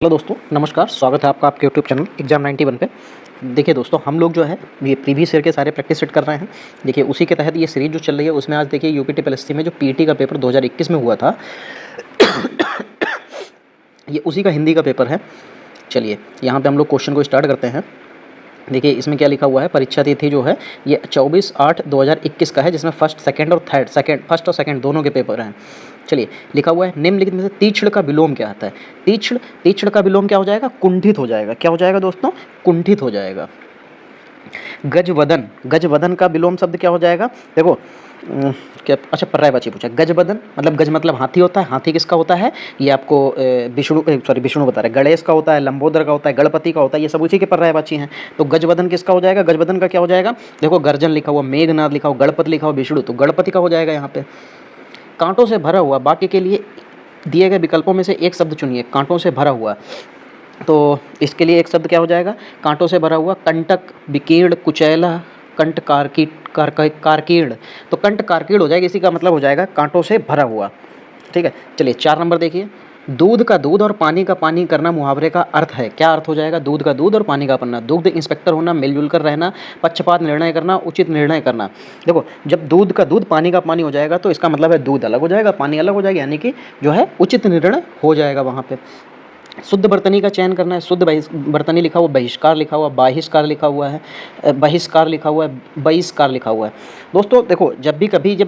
Hello दोस्तों, नमस्कार। स्वागत है आपका आपके यूट्यूब चैनल एग्जाम 91 पे। देखिए दोस्तों, हम लोग जो है ये प्रीवियस ईयर के सारे प्रैक्टिस सेट कर रहे हैं। देखिए उसी के तहत ये सीरीज जो चल रही है उसमें आज देखिए यूपी टीपीएससी में जो पीटी का पेपर 2021 में हुआ था ये उसी का हिंदी का पेपर है। चलिए यहाँ पे हम लोग क्वेश्चन को स्टार्ट करते हैं। देखिए इसमें क्या लिखा हुआ है, परीक्षा तिथि जो है ये 24/8/2021 का है, जिसमें फर्स्ट और सेकंड दोनों के पेपर हैं। चलिए लिखा हुआ है, निम्नलिखित में से तीक्ष्ण का विलोम क्या आता है। तीक्ष्ण का विलोम क्या हो जाएगा, कुंठित हो जाएगा। क्या हो जाएगा दोस्तों, कुंठित हो जाएगा। गजवदन का विलोम शब्द क्या हो जाएगा, देखो क्या, अच्छा पर्यायवाची पूछा। गजवदन मतलब गज मतलब हाथी होता है। हाथी किसका होता है, ये आपको विष्णु बता रहे, गणेश का होता है, लंबोदर का होता है, गणपति का होता है, ये सब उसी के पर्यायवाची हैं। तो गजवदन किसका हो जाएगा, गजवदन का क्या हो जाएगा, देखो गर्जन लिखा हुआ, मेघनाद लिखा हुआ, गणपति लिखा हुआ, विष्णु, तो गणपति का हो जाएगा यहाँ पे। कांटों से भरा हुआ, बाकी के लिए दिए गए विकल्पों में से एक शब्द चुनिए। कांटों से भरा हुआ, तो इसके लिए एक शब्द क्या हो जाएगा, कांटों से भरा हुआ, कंटक, विकीर्ण, कुचैला, कंट कारकीर्ण, तो कंट कारकीर्ण हो जाएगा। इसी का मतलब हो जाएगा कांटों से भरा हुआ। ठीक है, चलिए 4 नंबर देखिए। दूध का दूध और पानी का पानी करना मुहावरे का अर्थ है। क्या अर्थ हो जाएगा, दूध का दूध और पानी का पन्ना। दुग्ध इंस्पेक्टर होना, मिलजुल कर रहना, पक्षपात निर्णय करना, उचित निर्णय करना। देखो जब दूध का दूध पानी का पानी हो जाएगा तो इसका मतलब है दूध अलग हो जाएगा, पानी अलग हो जाएगा, यानी कि जो है उचित निर्णय हो जाएगा वहाँ पे। शुद्ध बर्तनी का चयन करना है। शुद्ध बर्तनी लिखा हुआ, बहिष्कार लिखा हुआ, बहिष्कार लिखा हुआ है, बहिष्कार लिखा हुआ है, बहिष्कार लिखा हुआ है। दोस्तों देखो जब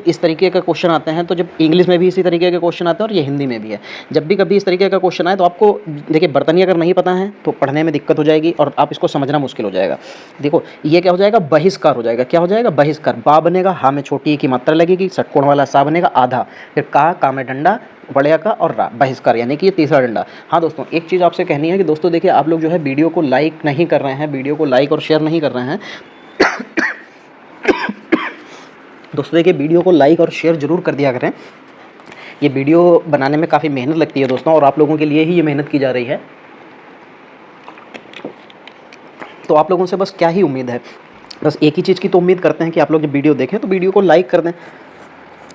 इस तरीके का क्वेश्चन आते हैं, तो जब इंग्लिश में भी इसी तरीके के क्वेश्चन आते हैं और ये हिंदी में भी है, जब भी कभी इस तरीके का क्वेश्चन आए तो आपको देखिए बर्तनी अगर नहीं पता है तो पढ़ने में दिक्कत हो जाएगी और आप इसको समझना मुश्किल हो जाएगा। देखो ये क्या हो जाएगा, बहिष्कार हो जाएगा। क्या हो जाएगा, बहिष्कार। बा बनेगा, हा में छोटी की मात्रा लगेगी, षटकोण वाला सा बनेगा आधा, फिर का में डंडा, बड़े का और रा, बहिष्कार, यानी कि ये तीसरा डंडा। हाँ दोस्तों, एक चीज़ आपसे कहनी है कि दोस्तों देखिए आप लोग जो है वीडियो को लाइक नहीं कर रहे हैं, वीडियो को लाइक और शेयर नहीं कर रहे हैं। दोस्तों देखिए वीडियो को लाइक और शेयर जरूर कर दिया करें। ये वीडियो बनाने में काफ़ी मेहनत लगती है दोस्तों, और आप लोगों के लिए ही ये मेहनत की जा रही है। तो आप लोगों से बस क्या ही उम्मीद है, बस एक ही चीज़ की तो उम्मीद करते हैं कि आप लोग जब वीडियो देखें तो वीडियो को लाइक कर दें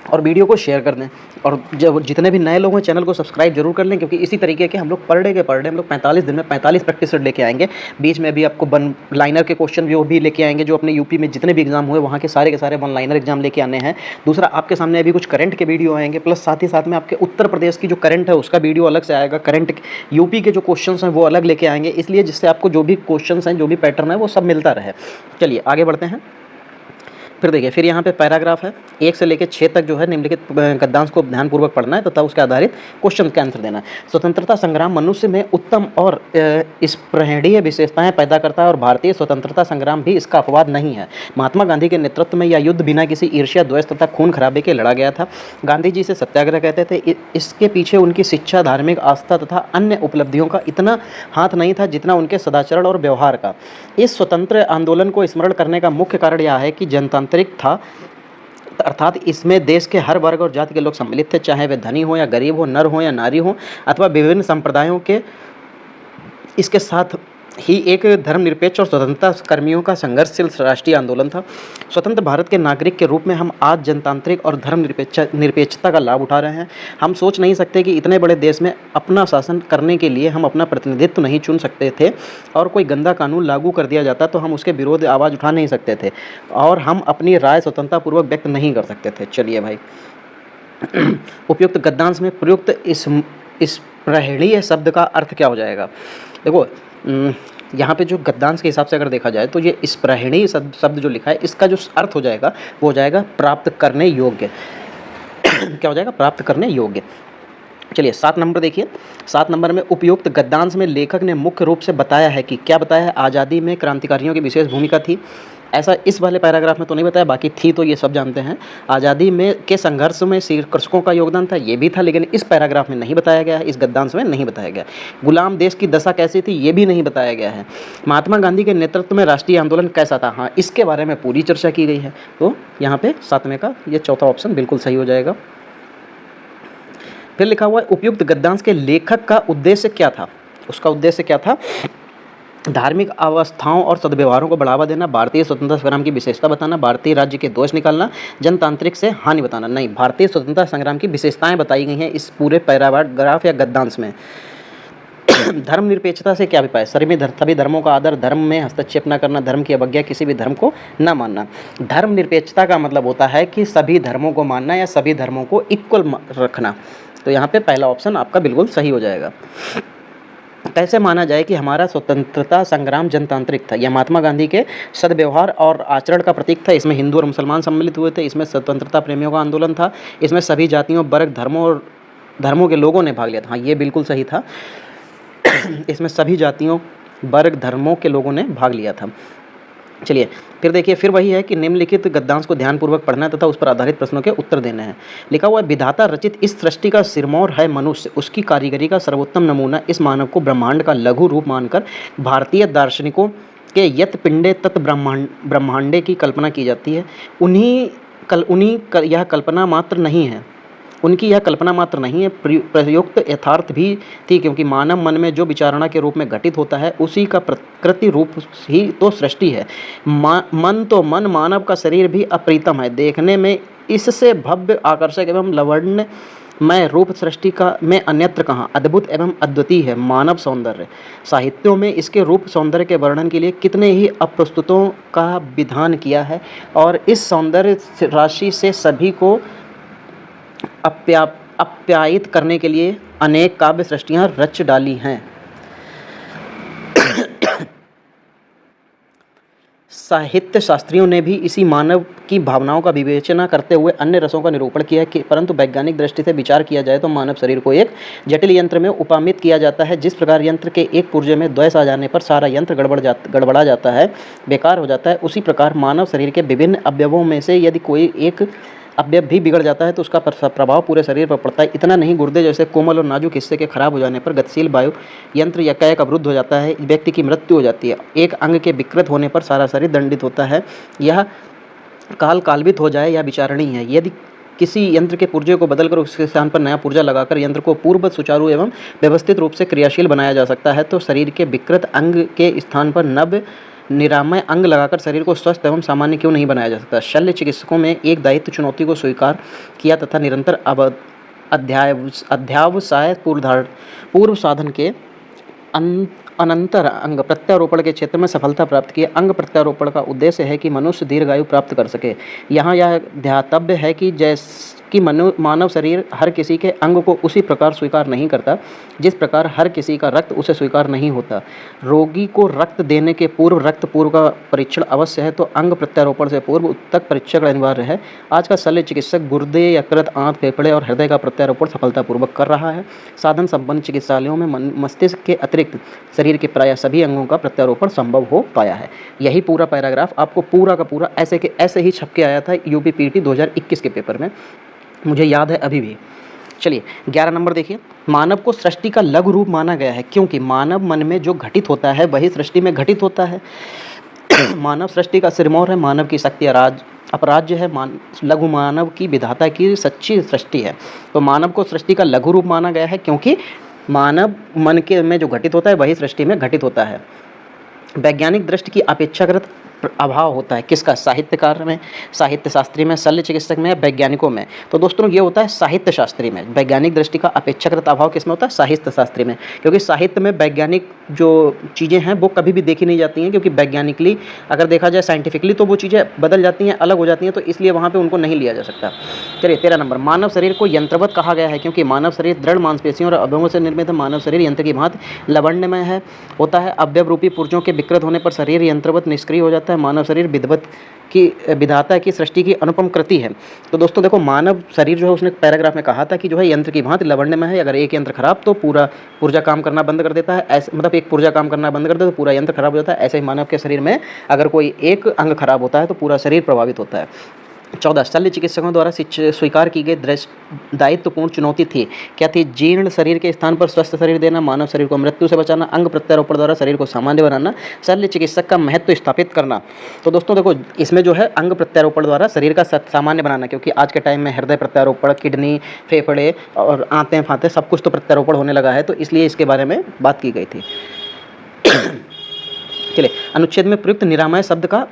और वीडियो को शेयर कर दें, और जब जितने भी नए लोग हैं चैनल को सब्सक्राइब जरूर कर लें, क्योंकि इसी तरीके के हम लोग पर डे हम लोग 45 दिन में 45 प्रैक्टिस सेट लेके आएंगे। बीच में भी आपको वन लाइनर के क्वेश्चन जो भी लेके आएंगे, जो अपने यूपी में जितने भी एग्जाम हुए वहाँ के सारे वन लाइनर एग्जाम लेके आने हैं। दूसरा आपके सामने अभी कुछ करंट के वीडियो आएंगे, प्लस साथ ही साथ में आपके उत्तर प्रदेश की जो करंट है उसका वीडियो अलग से आएगा। करंट यूपी के जो क्वेश्चन हैं वो अलग लेके आएंगे, इसलिए जिससे आपको जो भी क्वेश्चन हैं, जो भी पैटर्न है वो सब मिलता रहे। चलिए आगे बढ़ते हैं। फिर देखिए, फिर यहाँ पे पैराग्राफ है 1 से लेकर 6 तक जो है निम्नलिखित गद्यांश को ध्यानपूर्वक पढ़ना है तथा उसके आधारित क्वेश्चन का आंसर देना है। स्वतंत्रता संग्राम मनुष्य में उत्तम और स्पृहणीय विशेषताएं पैदा करता है और भारतीय स्वतंत्रता संग्राम भी इसका अपवाद नहीं है। महात्मा गांधी के नेतृत्व में यह युद्ध बिना किसी ईर्ष्या, द्वेष तथा खून खराबे के लड़ा गया था। गांधी जी से सत्याग्रह कहते थे। इसके पीछे उनकी शिक्षा, धार्मिक आस्था तथा अन्य उपलब्धियों का इतना हाथ नहीं था जितना उनके सदाचरण और व्यवहार का। इस स्वतंत्र आंदोलन को स्मरण करने का मुख्य कारण यह है कि जनतांत्रिक था, अर्थात इसमें देश के हर वर्ग और जाति के लोग सम्मिलित थे, चाहे वे धनी हो या गरीब हो, नर हो या नारी हो, अथवा विभिन्न संप्रदायों के। इसके साथ ही एक धर्मनिरपेक्ष और स्वतंत्रता कर्मियों का संघर्षशील राष्ट्रीय आंदोलन था। स्वतंत्र भारत के नागरिक के रूप में हम आज जनतांत्रिक और धर्मनिरपेक्षता का लाभ उठा रहे हैं। हम सोच नहीं सकते कि इतने बड़े देश में अपना शासन करने के लिए हम अपना प्रतिनिधित्व नहीं चुन सकते थे, और कोई गंदा कानून लागू कर दिया जाता तो हम उसके विरोध आवाज़ उठा नहीं सकते थे, और हम अपनी राय स्वतंत्रतापूर्वक व्यक्त नहीं कर सकते थे। चलिए भाई, उपयुक्त गद्यांश में प्रयुक्त इस प्रहणीय शब्द का अर्थ क्या हो जाएगा। देखो यहाँ पे जो गद्यांश के हिसाब से अगर देखा जाए तो ये स्पृहणीय शब्द जो लिखा है इसका जो अर्थ हो जाएगा वो हो जाएगा प्राप्त करने योग्य। क्या हो जाएगा, प्राप्त करने योग्य। चलिए 7 नंबर देखिए। 7 नंबर में उपयुक्त गद्यांश में लेखक ने मुख्य रूप से बताया है कि क्या बताया है, आज़ादी में क्रांतिकारियों की विशेष भूमिका थी। ऐसा इस वाले पैराग्राफ में तो नहीं बताया, बाकी थी तो ये सब जानते हैं। आज़ादी में के संघर्ष में कृषकों का योगदान था, ये भी था, लेकिन इस पैराग्राफ में नहीं बताया गया है, इस गद्यांश में नहीं बताया गया। गुलाम देश की दशा कैसी थी, ये भी नहीं बताया गया है। महात्मा गांधी के नेतृत्व में राष्ट्रीय आंदोलन कैसा था, हाँ इसके बारे में पूरी चर्चा की गई है। तो यहाँ पे 7वें का ये चौथा ऑप्शन बिल्कुल सही हो जाएगा। फिर लिखा हुआ है, उपयुक्त गद्यांश के लेखक का उद्देश्य क्या था। उसका उद्देश्य क्या था, धार्मिक अवस्थाओं और सद्व्यवहारों को बढ़ावा देना, भारतीय स्वतंत्रता संग्राम की विशेषता बताना, भारतीय राज्य के दोष निकालना, जनतांत्रिक से हानि बताना। नहीं, भारतीय स्वतंत्रता संग्राम की विशेषताएं बताई गई हैं इस पूरे पैराग्राफ या गद्यांश में। धर्मनिरपेक्षता से क्या अभिप्राय? सभी धर्मों का आदर, धर्म में हस्तक्षेप न करना, धर्म की अवज्ञा, किसी भी धर्म को न मानना। धर्मनिरपेक्षता का मतलब होता है कि सभी धर्मों को मानना या सभी धर्मों को इक्वल रखना। तो यहाँ पे पहला ऑप्शन आपका बिल्कुल सही हो जाएगा। कैसे माना जाए कि हमारा स्वतंत्रता संग्राम जनतांत्रिक था? यह महात्मा गांधी के सद्व्यवहार और आचरण का प्रतीक था। इसमें हिंदू और मुसलमान सम्मिलित हुए थे। इसमें स्वतंत्रता प्रेमियों का आंदोलन था। इसमें सभी जातियों, वर्ग, धर्मों के लोगों ने भाग लिया था। हाँ, ये बिल्कुल सही था। इसमें सभी जातियों, वर्ग, धर्मों के लोगों ने भाग लिया था। चलिए फिर देखिए, फिर वही है कि निम्नलिखित गद्यांश को ध्यानपूर्वक पढ़ना तथा उस पर आधारित प्रश्नों के उत्तर देने हैं। लिखा हुआ है, विधाता रचित इस सृष्टि का सिरमौर है मनुष्य, उसकी कारीगरी का सर्वोत्तम नमूना इस मानव को ब्रह्मांड का लघु रूप मानकर भारतीय दार्शनिकों के यत पिंडे तत् ब्रह्मांडे की कल्पना की जाती है। यह कल्पना मात्र नहीं है, उनकी यह कल्पना मात्र नहीं है, प्रयुक्त यथार्थ भी थी, क्योंकि मानव मन में जो विचारणा के रूप में घटित होता है उसी का प्रकृति रूप ही तो सृष्टि है। मन तो मन, मानव का शरीर भी अप्रीतम है, देखने में इससे भव्य, आकर्षक एवं लवण्यमय रूप सृष्टि का में अन्यत्र कहाँ। अद्भुत एवं अद्वितीय है मानव सौंदर्य। साहित्यों में इसके रूप सौंदर्य के वर्णन के लिए कितने ही अप्रस्तुतों का विधान किया है, और इस सौंदर्य राशि से सभी को आप्यायित करने के लिए अनेक काव्य सृष्टियाँ रच डाली हैं। साहित्य शास्त्रियों ने भी इसी मानव की भावनाओं का विवेचना करते हुए अन्य रसों का निरूपण किया है, परंतु वैज्ञानिक दृष्टि से विचार किया जाए तो मानव शरीर को एक जटिल यंत्र में उपमित किया जाता है। जिस प्रकार यंत्र के एक पुर्जे में द्वैस आ जाने पर सारा यंत्र गड़बड़ा जाता है, बेकार हो जाता है, उसी प्रकार मानव शरीर के विभिन्न अवयवों में से यदि कोई एक अवयव भी बिगड़ जाता है तो उसका प्रभाव पूरे शरीर पर पड़ता है। इतना नहीं, गुर्दे जैसे कोमल और नाजुक हिस्से के खराब हो जाने पर गतिशील वायु यंत्र यकायक अवरुद्ध हो जाता है, व्यक्ति की मृत्यु हो जाती है। एक अंग के विकृत होने पर सारा शरीर दंडित होता है। यह कालवित हो जाए या विचारणीय है। यदि किसी यंत्र के पुर्जे को बदलकर उसके स्थान पर नया पुर्जा लगाकर यंत्र को पूर्व सुचारू एवं व्यवस्थित रूप से क्रियाशील बनाया जा सकता है, तो शरीर के विकृत अंग के स्थान पर नव निरामय अंग लगाकर शरीर को स्वस्थ एवं सामान्य क्यों नहीं बनाया जा सकता? शल्य चिकित्सकों में एक दायित्व चुनौती को स्वीकार किया तथा निरंतर अध्यावसाय पूर्व साधन के अनंतर अंग प्रत्यारोपण के क्षेत्र में सफलता प्राप्त की। अंग प्रत्यारोपण का उद्देश्य है कि मनुष्य दीर्घायु प्राप्त कर सके। यहाँ यह ध्यातव्य है कि कि मानव शरीर हर किसी के अंग को उसी प्रकार स्वीकार नहीं करता जिस प्रकार हर किसी का रक्त उसे स्वीकार नहीं होता। रोगी को रक्त देने के पूर्व रक्त पूर्व का परीक्षण अवश्य है, तो अंग प्रत्यारोपण से पूर्व उत्तक परीक्षण अनिवार्य है। आज का शल्य चिकित्सक गुर्दे, यकृत, आंत, फेफड़े और हृदय का प्रत्यारोपण सफलतापूर्वक कर रहा है। साधन संपन्न चिकित्सालयों में मस्तिष्क के अतिरिक्त शरीर के प्रायः सभी अंगों का प्रत्यारोपण संभव हो पाया है। यही पूरा पैराग्राफ आपको पूरा का पूरा ऐसे के ऐसे ही छप के आया था यूपीपीटी 2021 के पेपर में, मुझे याद है अभी भी। चलिए 11 नंबर देखिए, मानव को सृष्टि का लघु रूप माना गया है क्योंकि मानव मन में जो घटित होता है वही सृष्टि में घटित होता है। मानव सृष्टि का सिरमौर है, मानव की शक्ति अपराज्य है, लघु मानव की विधाता की सच्ची सृष्टि है। तो मानव को सृष्टि का लघु रूप माना गया है क्योंकि मानव मन के में जो घटित होता है वही सृष्टि में घटित होता है। वैज्ञानिक दृष्टि की अपेक्षाकृत अभाव होता है किसका? साहित्यकार में, साहित्य शास्त्री में, शल्य चिकित्सक में, वैज्ञानिकों में। तो दोस्तों ये होता है साहित्य शास्त्री में। वैज्ञानिक दृष्टि का अपेक्षाकृत अभाव किसमें होता है? साहित्य शास्त्री में, क्योंकि साहित्य में वैज्ञानिक जो चीज़ें हैं वो कभी भी देखी नहीं जाती हैं, क्योंकि वैज्ञानिकली अगर देखा जाए साइंटिफिकली तो वो चीज़ें बदल जाती हैं, अलग हो जाती हैं, तो इसलिए वहाँ पर उनको नहीं लिया जा सकता। चलिए 13 नंबर, मानव शरीर को यंत्रवत कहा गया है क्योंकि मानव शरीर दृढ़ मांसपेशियों और अवयवों से निर्मित है। मानव शरीर यंत्र की भांति लवण्यमय होता है। अवयव रूपी पुर्जों के विकृत होने पर शरीर यंत्रवत निष्क्रिय हो जाता है। मानव शरीर की विधाता की सृष्टि की अनुपम कृति है। तो दोस्तों देखो, मानव शरीर जो है उसने पैराग्राफ में कहा था कि जो है यंत्र की भांति लवण्य में है। अगर एक यंत्र खराब तो पूरा पुर्जा काम करना बंद कर देता है, ऐसे मतलब एक पुर्जा काम करना बंद कर दे तो पूरा यंत्र खराब हो जाता है। ऐसे ही मानव के शरीर में अगर कोई एक अंग खराब होता है तो पूरा शरीर प्रभावित होता है। 14 शल्य चिकित्सकों द्वारा स्वीकार की गई दायित्वपूर्ण चुनौती थी। क्या थी? जीर्ण शरीर के स्थान पर स्वस्थ शरीर देना, मानव शरीर को मृत्यु से बचाना, अंग प्रत्यारोपण द्वारा शरीर को सामान्य बनाना, शल्य चिकित्सक का महत्व स्थापित करना। तो दोस्तों देखो, इसमें जो है अंग प्रत्यारोपण द्वारा शरीर का सामान्य बनाना, क्योंकि आज के टाइम में हृदय प्रत्यारोपण, किडनी, फेफड़े और आंतें फांतें सब कुछ तो प्रत्यारोपण होने लगा है, तो इसलिए इसके बारे में बात की गई थी। चलिए, अनुच्छेद में प्रयुक्त निरामय शब्द का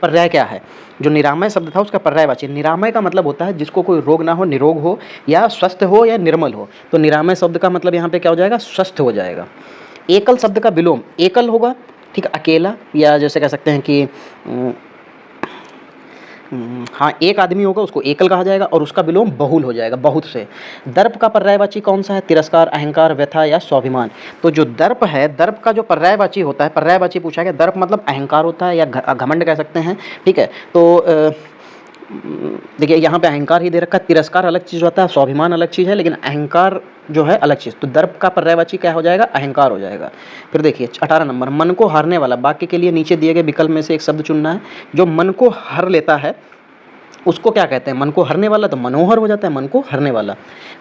पर्याय क्या है? जो निरामय शब्द था उसका पर्यायवाची, निरामय का मतलब होता है जिसको कोई रोग ना हो, निरोग हो या स्वस्थ हो या निर्मल हो। तो निरामय शब्द का मतलब यहाँ पे क्या हो जाएगा? स्वस्थ हो जाएगा। एकल शब्द का विलोम एकल होगा, ठीक है, अकेला, या जैसे कह सकते हैं कि हाँ, एक आदमी होगा उसको एकल कहा जाएगा और उसका विलोम बहुल हो जाएगा, बहुत से। दर्प का पर्यायवाची कौन सा है? तिरस्कार, अहंकार, व्यथा या स्वाभिमान। तो जो दर्प है, दर्प का जो पर्यायवाची होता है, पर्यायवाची पूछा गया, दर्प मतलब अहंकार होता है या घमंड कह सकते हैं, ठीक है। तो देखिए यहाँ पे अहंकार ही दे रखा है, तिरस्कार अलग चीज़ होता है, स्वाभिमान अलग चीज़ है, लेकिन अहंकार जो है अलग चीज़। तो दर्प का पर्यायवाची क्या हो जाएगा? अहंकार हो जाएगा। फिर देखिए 18 नंबर, मन को हारने वाला। वाक्य के लिए नीचे दिए गए विकल्प में से एक शब्द चुनना है। जो मन को हर लेता है उसको क्या कहते हैं? मन को हरने वाला। तो मनोहर हो जाता है मन को हरने वाला।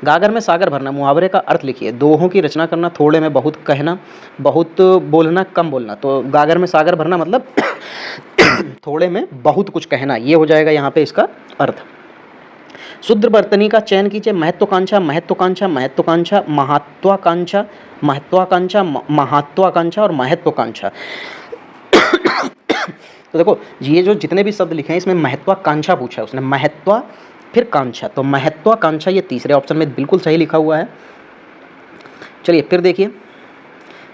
गागर में सागर भरना, मुहावरे का अर्थ लिखिए। दोहों की रचना करना, थोड़े में बहुत कहना, बहुत बोलना, कम बोलना। तो गागर में सागर भरना मतलब थोड़े में बहुत कुछ कहना, ये हो जाएगा यहाँ पे इसका अर्थ। शुद्ध वर्तनी का चयन कीजिए। महत्वाकांक्षा, महत्वाकांक्षा, महत्वाकांक्षा, महत्वाकांक्षा, महत्वाकांक्षा, महत्वाकांक्षा और महत्वाकांक्षा। तो देखो ये जो जितने भी शब्द लिखे हैं इसमें महत्वाकांक्षा पूछा है उसने, महत्वा फिर कांक्षा। तो महत्वाकांक्षा ये तीसरे ऑप्शन में बिल्कुल सही लिखा हुआ है। चलिए फिर देखिए,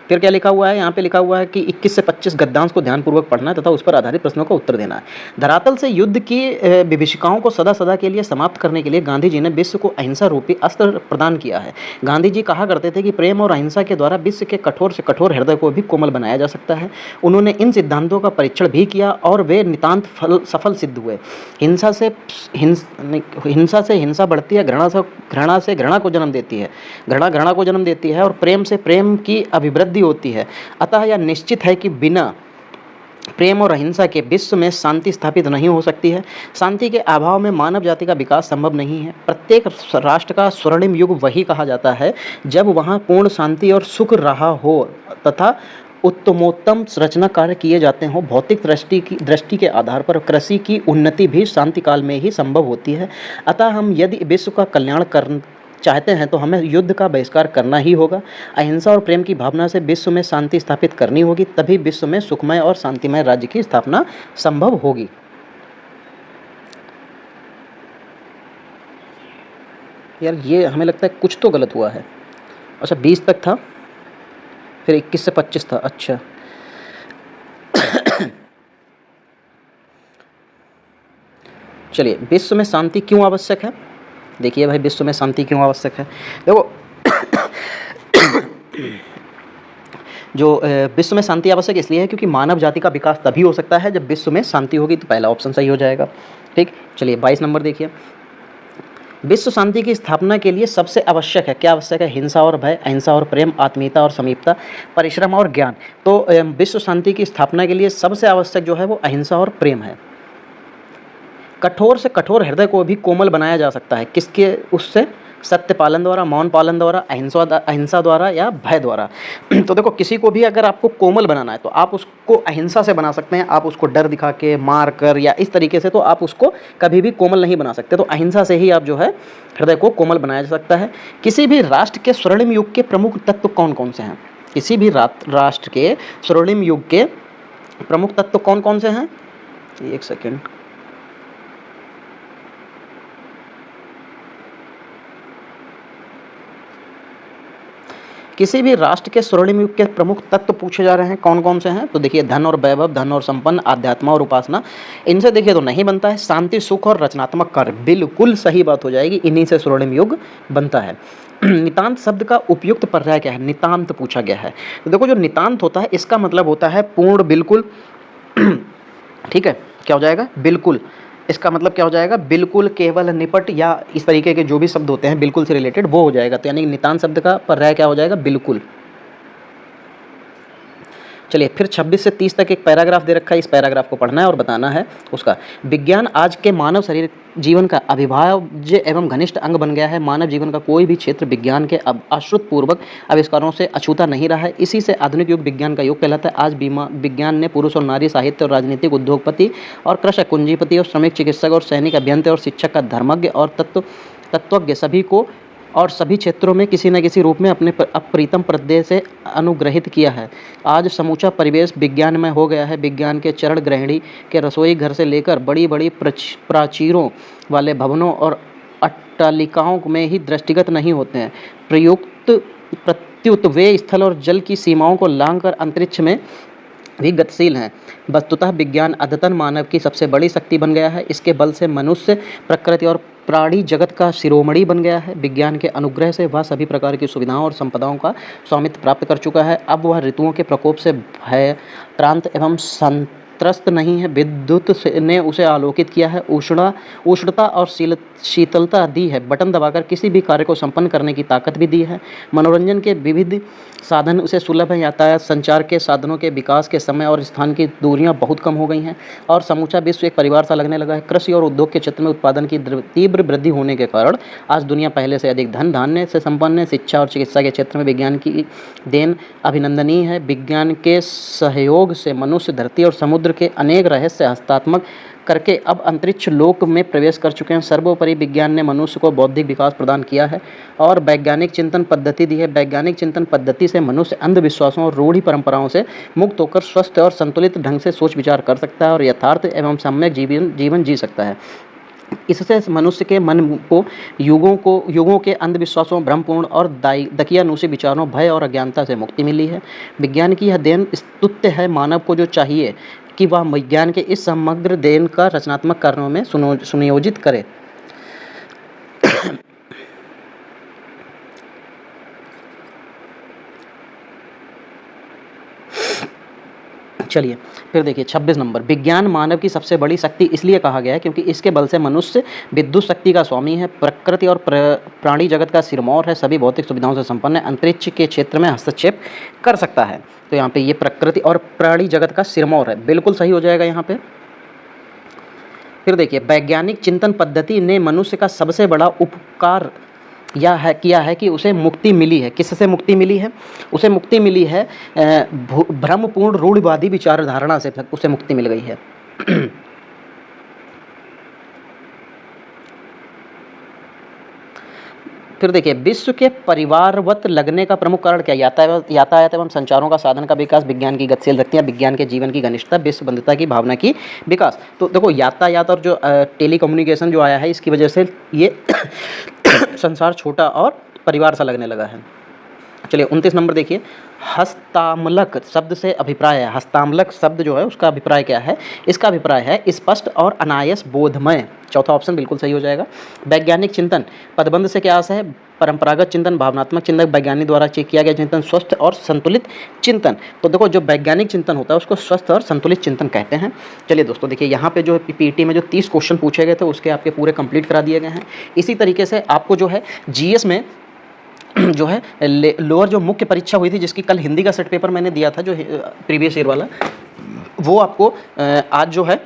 फिर क्या लिखा हुआ है? यहाँ पे लिखा हुआ है कि 21 से 25 गद्यांश को ध्यानपूर्वक पढ़ना है तथा उस पर आधारित प्रश्नों का उत्तर देना है। धरातल से युद्ध की विभीषिकाओं को सदा सदा के लिए समाप्त करने के लिए गांधी जी ने विश्व को अहिंसा रूपी अस्त्र प्रदान किया है। गांधी जी कहा करते थे कि प्रेम और अहिंसा के द्वारा विश्व के कठोर से कठोर हृदय को भी कोमल बनाया जा सकता है। उन्होंने इन सिद्धांतों का परीक्षण भी किया और वे नितांत सफल सिद्ध हुए। हिंसा से हिंसा बढ़ती है, घृणा से घृणा को जन्म देती है, घृणा को जन्म देती है और प्रेम से प्रेम की अभिवृद्धि होती है। अतः यह निश्चित है कि बिना प्रेम और अहिंसा के विश्व में शांति स्थापित नहीं हो सकती है। शांति के अभाव में मानव जाति का विकास संभव नहीं है। प्रत्येक राष्ट्र का स्वर्णिम युग वही कहा जाता है जब वहाँ पूर्ण शांति और सुख रहा हो तथा उत्तमोत्तम रचना कार्य किए जाते हों। भौतिक दृष्टि के आधार पर कृषि की उन्नति भी शांति काल में ही संभव होती है। अतः हम यदि विश्व का कल्याण चाहते हैं तो हमें युद्ध का बहिष्कार करना ही होगा। अहिंसा और प्रेम की भावना से विश्व में शांति स्थापित करनी होगी, तभी विश्व में सुखमय और शांतिमय राज्य की स्थापना संभव होगी। यार ये हमें लगता है कुछ तो गलत हुआ है। अच्छा 20 तक था, फिर 21 से 25 था। अच्छा चलिए, विश्व में शांति क्यों आवश्यक है? देखिए भाई, विश्व में शांति क्यों आवश्यक है? देखो जो विश्व में शांति आवश्यक इसलिए है क्योंकि मानव जाति का विकास तभी हो सकता है जब विश्व में शांति होगी। तो पहला ऑप्शन सही हो जाएगा। ठीक, चलिए 22 नंबर देखिए। विश्व शांति की स्थापना के लिए सबसे आवश्यक है, क्या आवश्यक है? हिंसा और भय, अहिंसा और प्रेम, आत्मीयता और समीपता, परिश्रम और ज्ञान। तो विश्व शांति की स्थापना के लिए सबसे आवश्यक जो है वो अहिंसा और प्रेम है। कठोर से कठोर हृदय को भी कोमल बनाया जा सकता है, किसके? उससे, सत्य पालन द्वारा, मौन पालन द्वारा, अहिंसा द्वारा या भय द्वारा। तो देखो किसी को भी अगर आपको कोमल बनाना है तो आप उसको अहिंसा से बना सकते हैं। आप उसको डर दिखा के, मार कर या इस तरीके से तो आप उसको कभी भी कोमल नहीं बना सकते। तो अहिंसा से ही आप जो है हृदय को कोमल बनाया जा सकता है। किसी भी राष्ट्र के स्वर्णिम युग के प्रमुख तत्व कौन कौन से हैं? किसी भी राष्ट्र के स्वर्णिम युग के प्रमुख तत्व कौन कौन से हैं? एक सेकेंड, किसी भी राष्ट्र के स्वर्णिम युग के प्रमुख तत्व पूछे जा रहे हैं, कौन कौन से हैं? तो देखिए धन और वैभव, धन और संपन्न, आध्यात्म और उपासना। इनसे देखिए तो नहीं बनता है। शांति, सुख और रचनात्मक कार्य, बिल्कुल सही बात हो जाएगी, इन्हीं से स्वर्णिम युग बनता है। नितांत शब्द का उपयुक्त पर्याय क्या है? नितांत पूछा गया है। तो देखो जो नितांत होता है इसका मतलब होता है पूर्ण, बिल्कुल। ठीक है, क्या हो जाएगा? बिल्कुल। इसका मतलब क्या हो जाएगा? बिल्कुल, केवल, निपट या इस तरीके के जो भी शब्द होते हैं बिल्कुल से रिलेटेड वो हो जाएगा। तो यानी नितांत शब्द का पर्याय क्या हो जाएगा? बिल्कुल। चलिए फिर 26 से 30 तक एक पैराग्राफ दे रखा है, इस पैराग्राफ को पढ़ना है और बताना है उसका। विज्ञान आज के मानव शरीर जीवन का अविभाज्य एवं घनिष्ठ अंग बन गया है। मानव जीवन का कोई भी क्षेत्र विज्ञान के अश्रुतपूर्वक आविष्कारों से अछूता नहीं रहा है। इसी से आधुनिक युग विज्ञान का युग कहलाता है। आज विज्ञान ने पुरुष और नारी, साहित्य और राजनीतिक, उद्योगपति और कृषक, पूंजीपति और श्रमिक, चिकित्सक और सैनिक, अभियंता और शिक्षक का, धर्मज्ञ और तत्वज्ञ सभी को और सभी क्षेत्रों में किसी न किसी रूप में अपने अप्रीतम प्रत्यय से अनुग्रहित किया है। आज समूचा परिवेश विज्ञान में हो गया है। विज्ञान के चरण गृहिणी के रसोई घर से लेकर बड़ी बड़ी प्राचीरों वाले भवनों और अट्टालिकाओं में ही दृष्टिगत नहीं होते हैं, प्रत्युत वे स्थल और जल की सीमाओं को लांघकर अंतरिक्ष में भी गतिशील हैं। वस्तुतः विज्ञान अद्यतन मानव की सबसे बड़ी शक्ति बन गया है। इसके बल से मनुष्य, प्रकृति और प्राणी जगत का शिरोमणि बन गया है। विज्ञान के अनुग्रह से वह सभी प्रकार की सुविधाओं और संपदाओं का स्वामित्व प्राप्त कर चुका है। अब वह ऋतुओं के प्रकोप से भयभ्रांत एवं त्रस्त नहीं है। विद्युत ने उसे आलोकित किया है, उष्णता और शीतलता दी है, बटन दबाकर किसी भी कार्य को संपन्न करने की ताकत भी दी है। मनोरंजन के विविध साधन उसे सुलभ हैं। यातायात संचार के साधनों के विकास के समय और स्थान की दूरियां बहुत कम हो गई हैं और समूचा विश्व एक परिवार सा लगने लगा है। कृषि और उद्योग के क्षेत्र में उत्पादन की तीव्र वृद्धि होने के कारण आज दुनिया पहले से अधिक धन धान्य से संपन्न है। शिक्षा और चिकित्सा के क्षेत्र में विज्ञान की देन अभिनंदनीय है। विज्ञान के सहयोग से मनुष्य धरती और समुद्र के अनेक रहस्य हस्तात्मक करके अब अंतरिक्ष लोक में प्रवेश कर चुके हैं। सर्वोपरि विज्ञान ने मनुष्य को बौद्धिक विकास प्रदान किया है और वैज्ञानिक चिंतन पद्धति दी है। वैज्ञानिक चिंतन पद्धति से मनुष्य अंधविश्वासों और रूढ़ि परंपराओं से मुक्त होकर स्वस्थ और संतुलित ढंग से सोच विचार कर सकता है और यथार्थ एवं सम्यक जीवन जी सकता है। इससे मनुष्य के मन को युगों के अंधविश्वासों, भ्रमपूर्ण और दकियानूसी विचारों, भय और अज्ञानता से मुक्ति मिली है। विज्ञान की यह देन स्तुत्य है। मानव को जो चाहिए कि वह विज्ञान के इस समग्र देन का रचनात्मक कार्यों में सुनियोजित करे। चलिए फिर देखिए 26 नंबर। विज्ञान मानव की सबसे बड़ी शक्ति इसलिए कहा गया है क्योंकि इसके बल से मनुष्य विद्युत शक्ति का स्वामी है, प्रकृति और प्राणी जगत का सिरमौर है, सभी भौतिक सुविधाओं से संपन्न है, अंतरिक्ष के क्षेत्र में हस्तक्षेप कर सकता है। तो यहाँ पे ये प्रकृति और प्राणी जगत का सिरमौर है, बिल्कुल सही हो जाएगा यहाँ पे। फिर देखिए वैज्ञानिक चिंतन पद्धति ने मनुष्य का सबसे बड़ा उपकार किया है कि उसे मुक्ति मिली है। किससे मुक्ति मिली है? उसे मुक्ति मिली है भ्रमपूर्ण रूढ़िवादी विचारधारणा से उसे मुक्ति मिल गई है। फिर देखिए विश्व के परिवारवत लगने का प्रमुख कारण क्या? यातायात एवं संचारों का साधन का विकास, विज्ञान की गतिशील शक्तियाँ, विज्ञान के जीवन की घनिष्ठता, विश्व बंधुता की भावना की विकास। तो देखो यातायात और जो टेलीकम्युनिकेशन जो आया है इसकी वजह से ये संसार छोटा और परिवार सा लगने लगा है। चलिए 29 नंबर देखिए। हस्तामलक शब्द से अभिप्राय है। हस्तामलक शब्द जो है उसका अभिप्राय क्या है? इसका अभिप्राय है स्पष्ट और अनायास बोधमय। चौथा ऑप्शन बिल्कुल सही हो जाएगा। वैज्ञानिक चिंतन पदबंध से क्या आशा है? परंपरागत चिंतन, भावनात्मक चिंतन, वैज्ञानिक द्वारा चेक किया गया चिंतन, स्वस्थ और संतुलित चिंतन। तो देखो जो वैज्ञानिक चिंतन होता है उसको स्वस्थ और संतुलित चिंतन कहते हैं। चलिए दोस्तों देखिए यहाँ पे जो पीटी में जो 30 क्वेश्चन पूछे गए थे उसके आपके पूरे कंप्लीट करा दिए गए हैं। इसी तरीके से आपको जो है जीएस में जो है लोअर जो मुख्य परीक्षा हुई थी जिसकी कल हिंदी का सेट पेपर मैंने दिया था जो प्रीवियस ईयर वाला, वो आपको आज जो है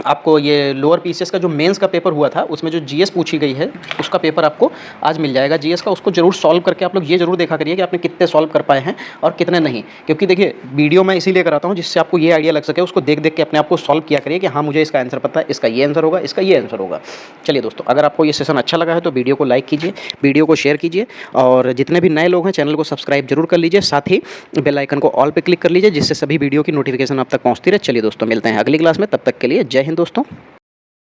आपको ये लोअर पीसीएस का जो मेंस का पेपर हुआ था उसमें जो जीएस पूछी गई है उसका पेपर आपको आज मिल जाएगा जीएस का। उसको जरूर सॉल्व करके आप लोग ये जरूर देखा करिए कि आपने कितने सॉल्व कर पाए हैं और कितने नहीं, क्योंकि देखिए वीडियो मैं इसीलिए कराता हूँ जिससे आपको ये आइडिया लग सके। उसको देख के अपने आप को सॉल्व किया करिए कि हाँ मुझे इसका आंसर पता है, इसका ये आंसर होगा, इसका ये आंसर होगा। चलिए दोस्तों अगर आपको ये सेशन अच्छा लगा है तो वीडियो को लाइक कीजिए, वीडियो को शेयर कीजिए और जितने भी नए लोग हैं चैनल को सब्सक्राइब जरूर कर लीजिए, साथ ही बेल आइकन को ऑल पे क्लिक कर लीजिए जिससे सभी वीडियो की नोटिफिकेशन आप तक पहुँचती रहे। चलिए दोस्तों मिलते हैं अगली क्लास में, तब तक के लिए जय हिंद दोस्तों।